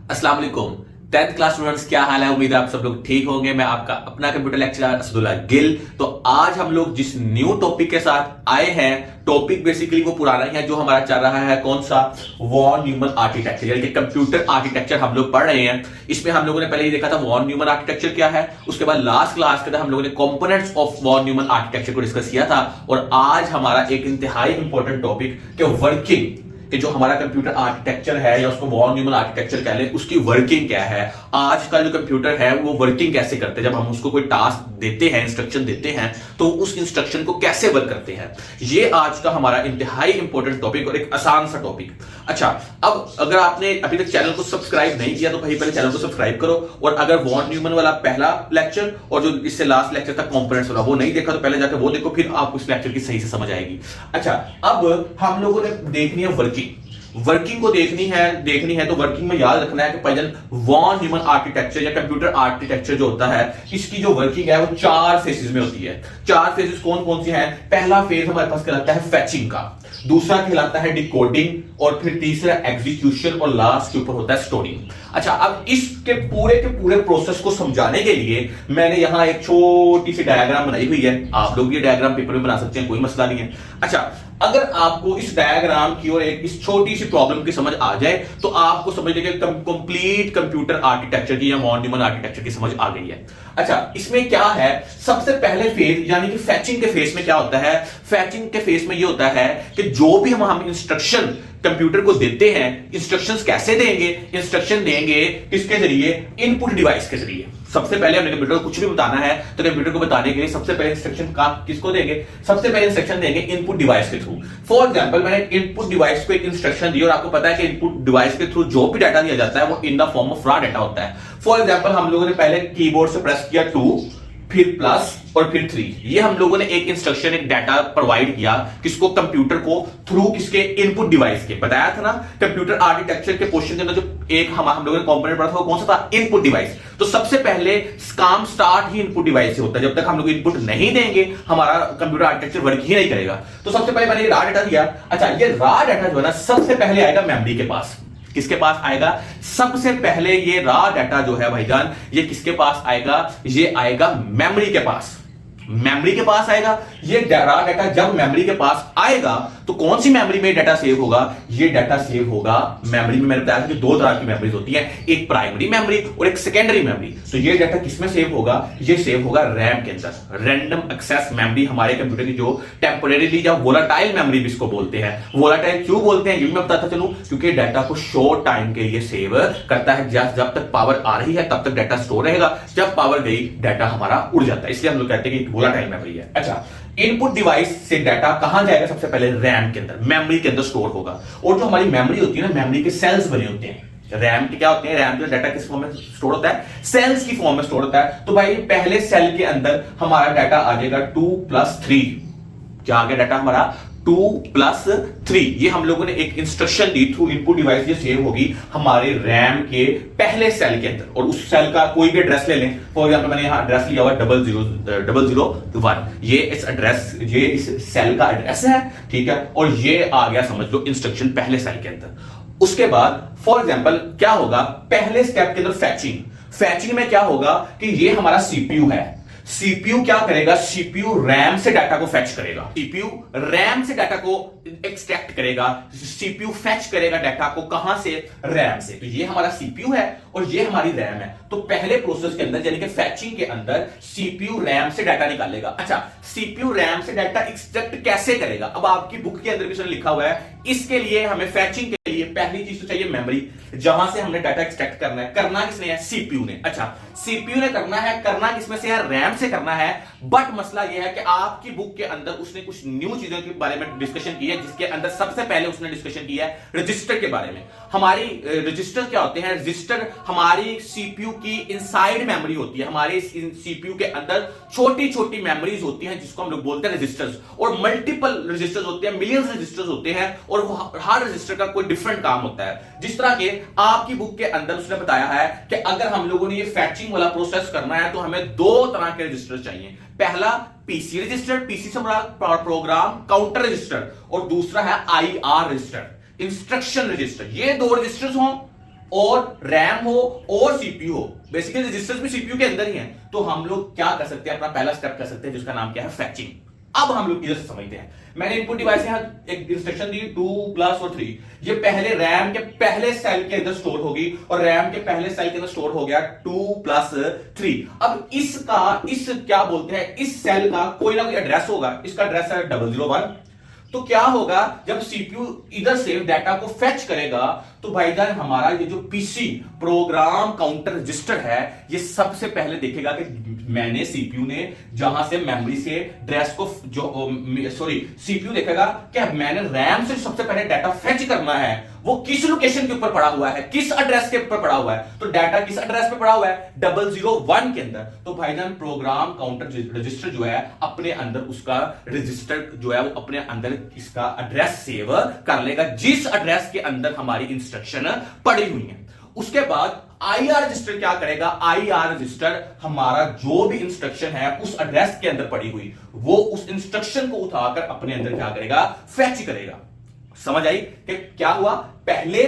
अस्सलाम वालेकुम। 10th class students, क्या हाल है? उम्मीद है आप सब लोग ठीक होंगे। मैं आपका अपना कंप्यूटर लेक्चरर असदुल्ला गिल। तो आज हम लोग जिस न्यू टॉपिक के साथ आए हैं, टॉपिक बेसिकली वो पुराना ही है जो हमारा चल रहा है। कौन सा? वॉन न्यूमन आर्किटेक्चर, यानी कि कंप्यूटर आर्किटेक्चर हम लोग पढ़ रहे हैं। इसमें हम लोगों ने पहले ही देखा था वॉन न्यूमन आर्किटेक्चर क्या है। उसके बाद लास्ट क्लास के अंदर हम लोगों ने components of von Neumann architecture को डिस्कस किया था। और आज हमारा एक इंतहाई इंपॉर्टेंट टॉपिक के वर्किंग कि जो हमारा कंप्यूटर आर्किटेक्चर है या उसको वॉन न्यूमन आर्किटेक्चर कह लें, उसकी वर्किंग क्या है। आज का जो कंप्यूटर है वो वर्किंग कैसे करते हैं। जब हम उसको कोई टास्क देते हैं, इंस्ट्रक्शन देते हैं, तो उस इंस्ट्रक्शन को कैसे वर्क करते हैं। ये आज का हमारा इंतहाई इंपॉर्टेंट टॉपिक और एक आसान सा टॉपिक। अच्छा, अब अगर आपने अभी तक चैनल को सब्सक्राइब नहीं किया तो भाई पहले चैनल को सब्सक्राइब करो। और अगर वॉन न्यूमन वाला पहला लेक्चर और जो इससे लास्ट लेक्चर तक कंपोनेंट्स वाला वो नहीं देखा तो पहले जाकर वो देखो, फिर आपको इस लेक्चर की सही से समझ आएगी। अच्छा, अब हम लोगों ने देखनी है वर्किंग को देखनी है तो वर्किंग में याद रखना है कि पहले वॉन न्यूमन आर्किटेक्चर या कंप्यूटर आर्किटेक्चर जो होता है, इसकी जो वर्किंग है वो 4 फेजेस में होती है। 4 फेजेस कौन कौन सी हैं? पहला फेज हमारे पास कहलाता है फैचिंग का, दूसरा कहलाता है डिकोडिंग, और फिर तीसरा एग्जीक्यूशन, और लास्ट के ऊपर होता है स्टोरिंग। अच्छा, अब इसके के पूरे प्रोसेस को समझाने के लिए मैंने यहां एक छोटी सी डायग्राम बनाई हुई है। आप लोग ये डायग्राम पेपर में बना सकते हैं, कोई मसला नहीं है। अच्छा, अगर आपको इस डायग्राम की और इस छोटी सी प्रॉब्लम की समझ आ जाए तो आपको समझ लीजिए कंप्लीट कंप्यूटर आर्किटेक्चर की या वॉन न्यूमन आर्किटेक्चर की समझ आ गई है। अच्छा, इसमें क्या है? सबसे पहले फेज यानी कि फैचिंग के फेज में क्या होता है? फैचिंग के फेज में ये होता है कि जो भी हम इंस्ट्रक्शन कंप्यूटर को देते हैं, इंस्ट्रक्शंस कैसे देंगे? इंस्ट्रक्शन देंगे किसके जरिए? इनपुट डिवाइस के जरिए। सबसे पहले हमने कंप्यूटर को कुछ भी बताना है तो कंप्यूटर को बताने के लिए सबसे पहले इंस्ट्रक्शन का किसको देंगे? सबसे पहले इंस्ट्रक्शन देंगे इनपुट डिवाइस के थ्रू। फॉर एग्जांपल, मैंने इनपुट डिवाइस को एक इंस्ट्रक्शन दी और आपको पता है कि इनपुट डिवाइस के थ्रू जो भी डाटा दिया जाता है वो in the form of raw data होता है। फॉर एग्जांपल, हम लोगों ने पहले कीबोर्ड से प्रेस किया 2, फिर प्लस और फिर 3। ये हम लोगों ने एक इंस्ट्रक्शन, एक डाटा प्रोवाइड किया किसको? कंप्यूटर को, थ्रू किसके? इनपुट डिवाइस के। बताया था ना कंप्यूटर आर्किटेक्चर के क्वेश्चन के अंदर जो एक हम लोगों ने कंपोनेंट पढ़ा था वो कौन सा था? Input device. तो सबसे पहले काम स्टार्ट ही इनपुट डिवाइस से होता है। जब तक हम लोग इनपुट नहीं देंगे हमारा कंप्यूटर आर्किटेक्चर वर्क ही नहीं करेगा। तो सबसे पहले मैंने रॉ डाटा दिया। अच्छा, ये रॉ डाटा जो है ना सबसे पहले आएगा मेमोरी के पास। किसके पास आएगा? सबसे पहले ये रॉ डाटा जो है भाईजान, ये किसके पास आएगा? ये आएगा मेमोरी के पास। मेमोरी के पास आएगा। ये रॉ डाटा जब मेमोरी के पास आएगा तो कौन सी मेमोरी में डाटा सेव होगा? ये डाटा सेव होगा मेमोरी में। मैंने बताया था कि 2 तरह की मेमोरीज होती है, एक प्राइमरी मेमोरी और एक सेकेंडरी मेमोरी। तो ये डाटा किसमें सेव होगा? ये सेव होगा रैम के अंदर, रैंडम एक्सेस मेमोरी। हमारे कंप्यूटर की जो टेम्परेरीली या वोलाटाइल मेमोरी भी इसको बोलते हैं। वोलाटाइल क्यों बोलते हैं ये भी मैं बताता चलूं, क्योंकि डाटा को शॉर्ट टाइम के लिए सेव करता है। जब तक पावर आ रही है तब तक डाटा स्टोर रहेगा, जब पावर गई डाटा हमारा उड़ जाता है, इसलिए हम लोग कहते हैं कि वोलाटाइल मेमोरी है। अच्छा, इनपुट डिवाइस से डाटा कहां जाएगा? सबसे पहले रैम के अंदर, मेमोरी के अंदर स्टोर होगा। और जो हमारी मेमोरी होती है ना, मेमोरी के सेल्स बने होते हैं। रैम के क्या होते हैं? रैम जो डाटा किस फॉर्म में स्टोर होता है? सेल्स की फॉर्म में स्टोर होता है। तो भाई पहले सेल के अंदर हमारा डाटा आ जाएगा 2+3। क्या आ गया डाटा हमारा? 2+3। ये हम लोगों ने एक instruction the through input device, ये सेव होगी हमारे रैम के पहले सेल के अंदर। और उस सेल का कोई भी एड्रेस ले लें। फॉर एग्जांपल, मैंने यहां एड्रेस लिया हुआ 00001। ये इस एड्रेस, ये इस सेल का एड्रेस है, ठीक है। और ये आ गया समझ लो इंस्ट्रक्शन पहले सेल के अंदर। उसके बाद फॉर एग्जांपल क्या होगा? पहले स्टेप के अंदर फैचिंग में क्या होगा कि ये हमारा सीपीयू है। सीपीयू क्या करेगा? सीपीयू रैम से डाटा को फेच करेगा। सीपीयू रैम से डाटा को एक्सट्रैक्ट करेगा। सीपीयू फेच करेगा डाटा को कहां से? रैम से। तो ये हमारा सीपीयू है और ये हमारी रैम है। तो पहले प्रोसेस के अंदर यानी कि फैचिंग के अंदर सीपीयू रैम से डाटा निकालेगा। अच्छा, सीपीयू रैम से डाटा एक्सट्रैक्ट कैसे करेगा? अब आपकी बुक के अंदर भी लिखा हुआ है। इसके लिए हमें फैचिंग के लिए पहली चीज तो चाहिए मेमोरी, जहां से हमने डाटा एक्सट्रैक्ट करना है। करना किसने है? सीपीयू ने। अच्छा, सीपीयू ने करना है। करना किसमें से है? रैम से करना है। बट मसला यह है कि आपकी बुक के अंदर उसने कुछ न्यू चीजों के बारे में डिस्कशन की है, जिसके अंदर सबसे पहले उसने डिस्कशन किया है रजिस्टर के बारे में। हमारी रजिस्टर क्या होते हैं? रजिस्टर हमारी सीपीयू की इनसाइड मेमोरी होती है। हमारे सीपीयू के अंदर छोटी छोटी मेमोरीज होती हैं जिसको हम लोग बोलते हैं रजिस्टर्स। और मल्टीपल रजिस्टर्स होते हैं, मिलियंस रजिस्टर्स होते हैं, और हर रजिस्टर का कोई डिफरेंट काम होता है। जिस तरह के आपकी बुक के अंदर उसने बताया है कि अगर हम लोगों ने ये फैचिंग वाला प्रोसेस करना है तो हमें 2 तरह के रजिस्टर चाहिए। पहला पीसी रजिस्टर, पीसी से प्रोग्राम काउंटर रजिस्टर, और दूसरा है आईआर रजिस्टर, इंस्ट्रक्शन रजिस्टर। ये 2 रजिस्टर्स हों और रैम हो और सीपीयू हो, बेसिकली रजिस्टर्स भी सीपीयू के अंदर ही हैं, तो हम लोग क्या कर सकते हैं, अपना पहला स्टेप कर सकते हैं जिसका नाम क्या है, फैचिंग। अब हम लोग इधर से समझते हैं। मैंने इनपुट डिवाइस यहां एक इंस्ट्रक्शन दी 2 प्लस और 3, ये पहले रैम के पहले सेल के अंदर स्टोर होगी और रैम के पहले सेल के अंदर स्टोर हो गया 2 प्लस 3। अब इस क्या बोलते हैं, इस सेल का कोई ना कोई एड्रेस होगा, इसका एड्रेस है 001। तो क्या होगा, जब सीपीयू इधर से डाटा को फेच करेगा तो भाईजान हमारा ये जो पीसी प्रोग्राम काउंटर रजिस्टर है, ये सबसे पहले देखेगा कि मैंने सीपीयू ने जहां से मेमोरी से एड्रेस को सीपीयू देखेगा कि मैंने रैम से सबसे पहले डाटा फेच करना है वो किस लोकेशन के ऊपर पड़ा हुआ है, किस एड्रेस के ऊपर पड़ा हुआ है। तो डाटा किस एड्रेस पे पड़ा हुआ है, 001 के अंदर। तो भाईजान प्रोग्राम काउंटर रजिस्टर जो है अपने अंदर उसका रजिस्टर जो है वो अपने अंदर इसका एड्रेस सेव कर लेगा जिस एड्रेस के अंदर हमारी इंस्ट्रक्शन पड़ी हुई है। उसके बाद आईआर रजिस्टर क्या करेगा, आईआर रजिस्टर हमारा जो भी इंस्ट्रक्शन है उस एड्रेस के अंदर पड़ी हुई वो उस इंस्ट्रक्शन को उठाकर अपने अंदर क्या करेगा, फेच करेगा। समझ आई कि क्या हुआ, पहले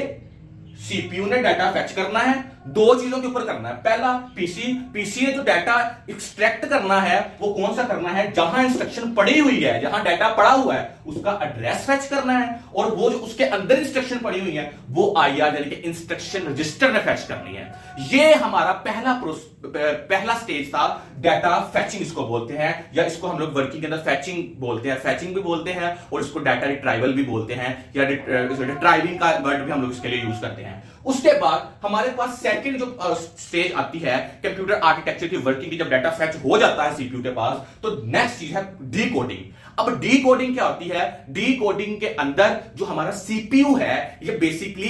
सीपीयू ने डाटा फेच करना है, दो चीजों के ऊपर करना है। पहला पीसी ने जो डाटा एक्सट्रैक्ट करना है वो कौन सा करना है, जहां इंस्ट्रक्शन पड़ी हुई है, जहां डाटा पड़ा हुआ है उसका एड्रेस फेच करना है, और वो जो उसके अंदर इंस्ट्रक्शन पड़ी हुई है वो आईआर यानी कि इंस्ट्रक्शन रजिस्टर ने फेच करनी है। ये हमारा पहला स्टेज था, डाटा फेचिंग इसको बोलते हैं, या इसको हम लोग वर्किंग के अंदर फैचिंग बोलते हैं, फैचिंग भी बोलते हैं और इसको डाटा रिट्राइवल भी बोलते हैं, या रिट्राइविंग का वर्ड भी हम लोग इसके लिए यूज करते हैं। उसके बाद हमारे पास सेकंड जो स्टेज आती है कंप्यूटर आर्किटेक्चर की वर्किंग की, जब डाटा फेच हो जाता है सीपीयू के पास तो नेक्स्ट चीज है डीकोडिंग। अब डीकोडिंग क्या होती है, डीकोडिंग के अंदर जो हमारा सीपीयू है ये बेसिकली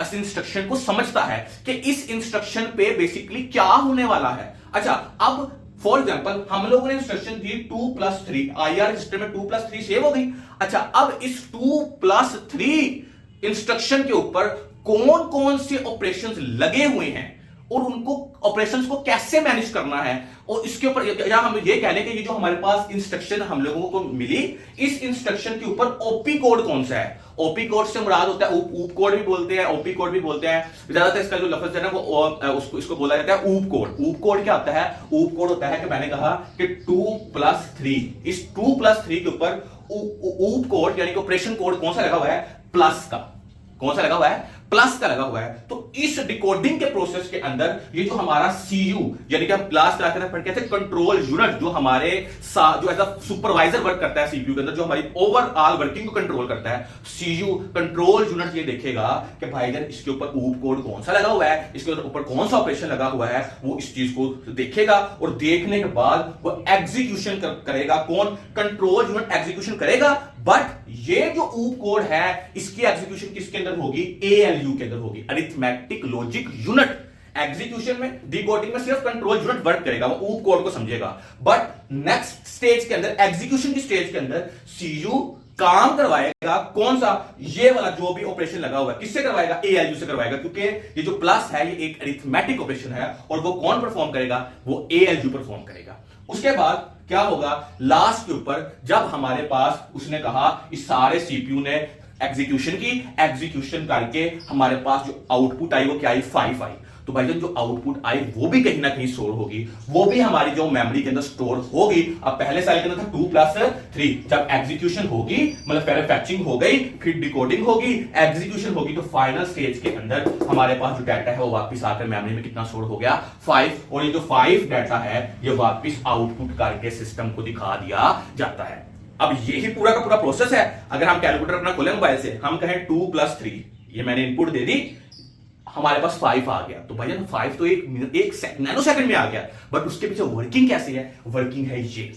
इस इंस्ट्रक्शन को समझता है कि इस इंस्ट्रक्शन पे बेसिकली क्या होने वाला है। अच्छा, अब फॉर एग्जाम्पल हम लोगों ने इंस्ट्रक्शन दी 2 प्लस 3, आईआर रजिस्टर में 2 प्लस 3 सेव हो गई। अच्छा, अब इस 2 प्लस 3 इंस्ट्रक्शन के ऊपर कौन कौन से ऑपरेशंस लगे हुए हैं और उनको ऑपरेशंस को कैसे मैनेज करना है, और इसके ऊपर या हम ये कह लें कि ये जो हमारे पास इंस्ट्रक्शन हम लोगों को मिली, इस इंस्ट्रक्शन के ऊपर ओपी कोड कौन सा है। ओपी कोड से मुराद होता है ऊप कोड भी बोलते हैं, ओपी कोड भी बोलते हैं, ज्यादातर इसका जो लफ्ज है ना वो इसको बोला जाता है ऊप कोड। ऊप कोड क्या होता है, ऊप कोड होता है कि मैंने कहा कि 2 प्लस 3, इस 2 प्लस 3 के ऊपर ऊप कोड यानी कि ऑपरेशन कोड कौन सा लगा हुआ है, प्लस का। कौन सा लगा हुआ है, प्लस का लगा हुआ है। तो इस डिकोडिंग के प्रोसेस के अंदर ये जो हमारा सीयू यानी कि हम क्लास पढ़ के थे कंट्रोल यूनिट, जो हमारे जो एज अ सुपरवाइजर वर्क करता है सीपीयू के अंदर, जो हमारी ओवरऑल वर्किंग को कंट्रोल करता है, सीयू कंट्रोल यूनिट ये देखेगा कि भाईजान इसके ऊपर ऊप कोड कौन सा लगा हुआ है, इसके ऊपर कौन सा ऑपरेशन लगा हुआ है, वो इस चीज को देखेगा और देखने के बाद वो एग्जीक्यूशन करेगा। कौन, कंट्रोल यूनिट एग्जीक्यूशन करेगा। बट ये जो ऊप कोड है इसकी एग्जीक्यूशन किसके अंदर होगी, एएलयू के अंदर होगी, अरिथमेटिक लॉजिक यूनिट। एग्जीक्यूशन में, डिकोडिंग में सिर्फ कंट्रोल यूनिट वर्क करेगा, वो ऊप कोड को समझेगा। बट नेक्स्ट स्टेज के अंदर, एग्जीक्यूशन की स्टेज के अंदर सीयू काम करवाएगा कौन सा, ये वाला जो भी ऑपरेशन लगा हुआ है, किससे करवाएगा, एएलयू से करवाएगा, क्योंकि ये जो प्लस है ये एक अरिथमेटिक ऑपरेशन है और वो कौन परफॉर्म करेगा, वो एएलयू परफॉर्म करेगा। उसके बाद क्या होगा, लास्ट के ऊपर जब हमारे पास उसने कहा इस सारे सीपीयू ने एग्जीक्यूशन की, एग्जीक्यूशन करके हमारे पास जो आउटपुट आई वो क्या आई, 5 आई। तो भाई जो आउटपुट आई वो भी कहीं ना कहीं स्टोर होगी, वो भी हमारी जो मेमोरी के अंदर स्टोर होगी। अब पहले साल के अंदर था 2 प्लस 3, जब एग्जीक्यूशन होगी मतलब पहले फैचिंग हो गई, फिर डिकोडिंग होगी, एग्जीक्यूशन होगी, तो फाइनल स्टेज के अंदर हमारे पास जो डाटा है वो वापस आकर मेमोरी में कितना स्टोर हो गया, 5। और ये जो 5 डाटा है ये वापस आउटपुट करके सिस्टम को दिखा दिया जाता है। अब यही पूरा का पूरा प्रोसेस है। अगर हम कैलकुलेटर अपना खोले मोबाइल से, हम कहें 2 प्लस 3, ये मैंने इनपुट दे दी, हमारे पास 5 आ गया, तो भाई 5 तो एक नैनो सेकंड में आ गया। बट उसके पीछे वर्किंग कैसे है, वर्किंग है ये।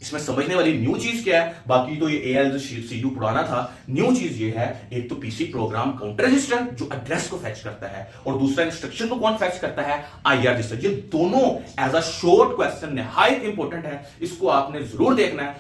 इसमें समझने वाली न्यू चीज क्या है, बाकी तो ये एएल सीयू पुराना था, न्यू चीज ये है, एक तो पीसी प्रोग्राम काउंटर रजिस्टर जो एड्रेस को फेच करता है, और दूसरा इंस्ट्रक्शन को कौन फेच करता है, आईआर रजिस्टर। ये दोनों एज अ शॉर्ट क्वेश्चन निहायत इंपॉर्टेंट है, इसको आपने जरूर देखना है।